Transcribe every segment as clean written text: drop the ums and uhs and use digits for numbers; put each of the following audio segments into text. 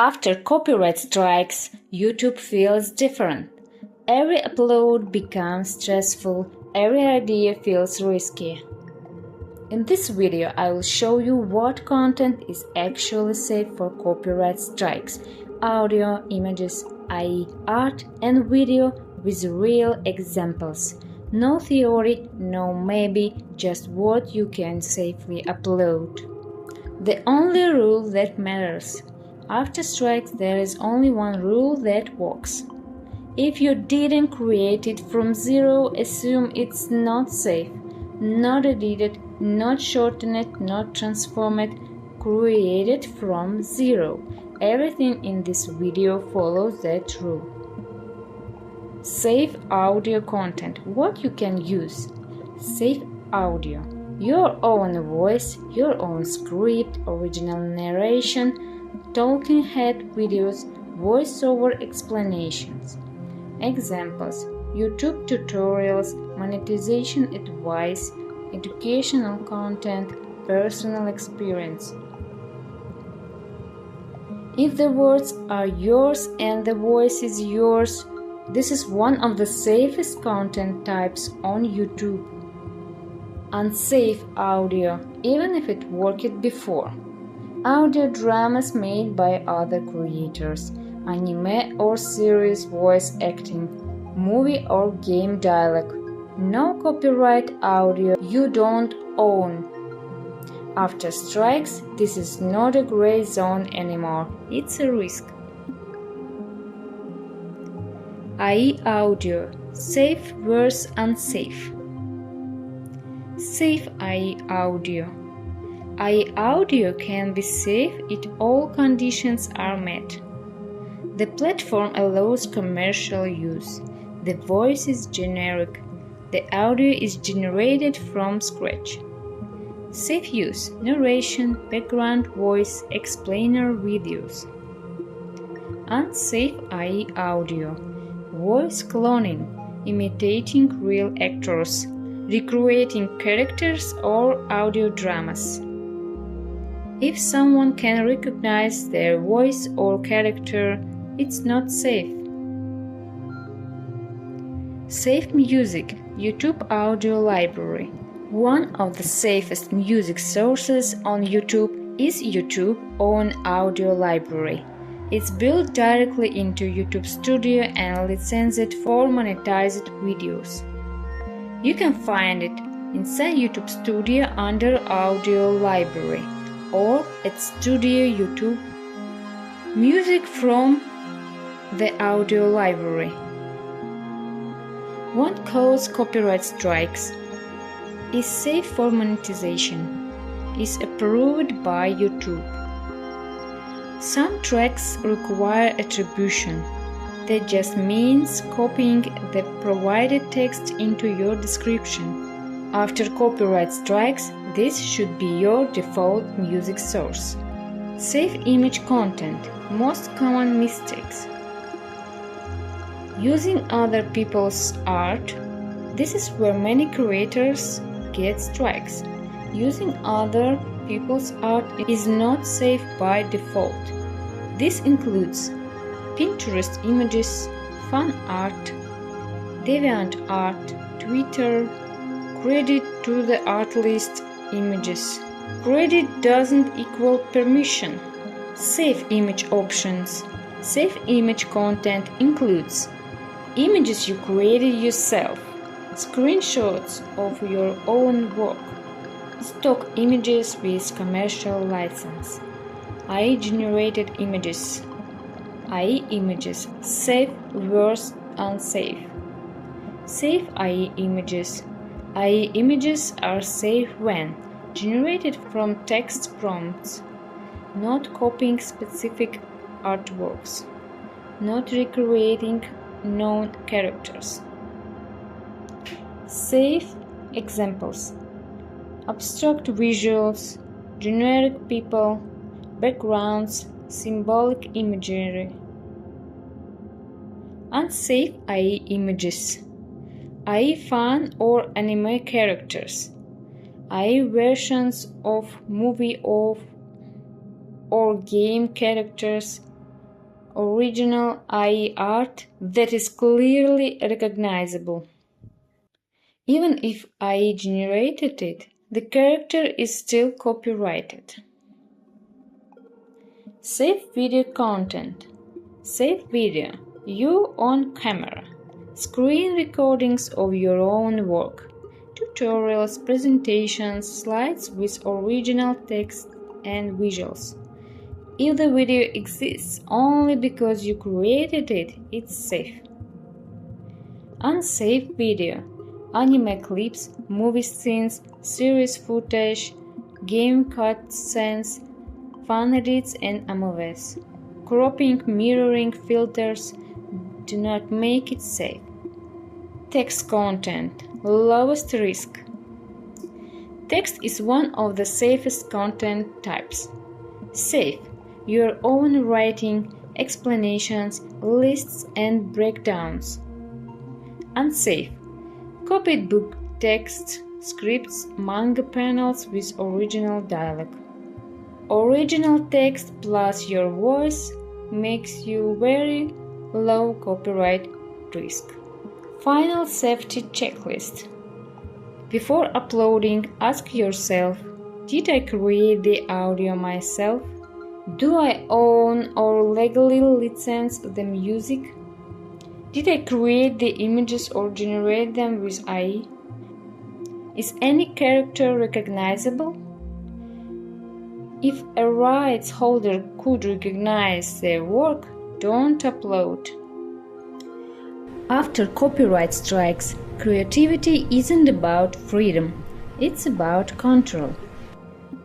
After copyright strikes, YouTube feels different. Every upload becomes stressful, every idea feels risky. In this video, I will show you what content is actually safe for copyright strikes: audio, images, i.e. art and video with real examples. No theory, no maybe, just what you can safely upload. The only rule that matters. After strikes, there is only one rule that works. If you didn't create it from zero, assume it's not safe. Not edit it, not shorten it, not transform it. Create it from zero. Everything in this video follows that rule. Safe audio content. What you can use? Safe audio. Your own voice, your own script, original narration, talking head videos, voiceover explanations. Examples: YouTube tutorials, monetization advice, educational content, personal experience. If the words are yours and the voice is yours, this is one of the safest content types on YouTube. Unsafe audio, even if it worked before. Audio dramas made by other creators, anime or series voice acting, movie or game dialogue. No copyright audio you don't own. After strikes, this is not a gray zone anymore, it's a risk. i.e. audio, safe versus unsafe. Safe i.e. audio. i.e. audio can be safe if all conditions are met. The platform allows commercial use. The voice is generic. The audio is generated from scratch. Safe use: narration, background voice, explainer videos. Unsafe i.e. audio: voice cloning, imitating real actors, recreating characters or audio dramas. If someone can recognize their voice or character, it's not safe. Safe music: YouTube audio library. One of the safest music sources on YouTube is YouTube's own audio library. It's built directly into YouTube Studio and licensed for monetized videos. You can find it inside YouTube Studio under Audio Library or at Studio YouTube. Music from the Audio Library won't cause copyright strikes, is safe for monetization, is approved by YouTube. Some tracks require attribution. That just means copying the provided text into your description. After copyright strikes, this should be your default music source. Safe image content. Most common mistakes. Using other people's art. This is where many creators get strikes. Using other people's art is not safe by default. This includes Pinterest images, fan art, DeviantArt, Twitter, credit to the artist images. Credit doesn't equal permission. Safe image options. Safe image content includes images you created yourself, screenshots of your own work, stock images with commercial license, i.e. generated images. i.e. images, safe versus unsafe. Safe i.e. images. i.e. images are safe when generated from text prompts, not copying specific artworks, not recreating known characters. Safe examples: abstract visuals, generic people, backgrounds, symbolic imagery. Unsafe i.e. images, i.e. fan or anime characters, i.e. versions of movie or game characters, original AI art that is clearly recognizable. Even if AI generated it, the character is still copyrighted. Save video content. Save video, you on camera. Screen recordings of your own work. Tutorials, presentations, slides with original text and visuals. If the video exists only because you created it, it's safe. Unsaved video, anime clips, movie scenes, series footage, game cutscenes, fan edits and movies. Cropping, mirroring, filters do not make it safe. Text content, lowest risk. Text is one of the safest content types. Safe, your own writing, explanations, lists and breakdowns. Unsafe, copied book text, scripts, manga panels with original dialogue. Original text plus your voice makes you very low copyright risk. Final safety checklist. Before uploading, ask yourself, did I create the audio myself? Do I own or legally license the music? Did I create the images or generate them with AI? Is any character recognizable? If a rights holder could recognize their work, don't upload. After copyright strikes, creativity isn't about freedom, it's about control.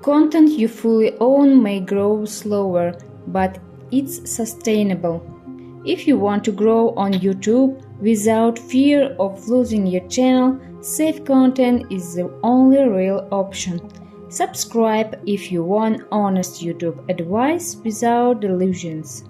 Content you fully own may grow slower, but it's sustainable. If you want to grow on YouTube without fear of losing your channel, safe content is the only real option. Subscribe if you want honest YouTube advice without delusions.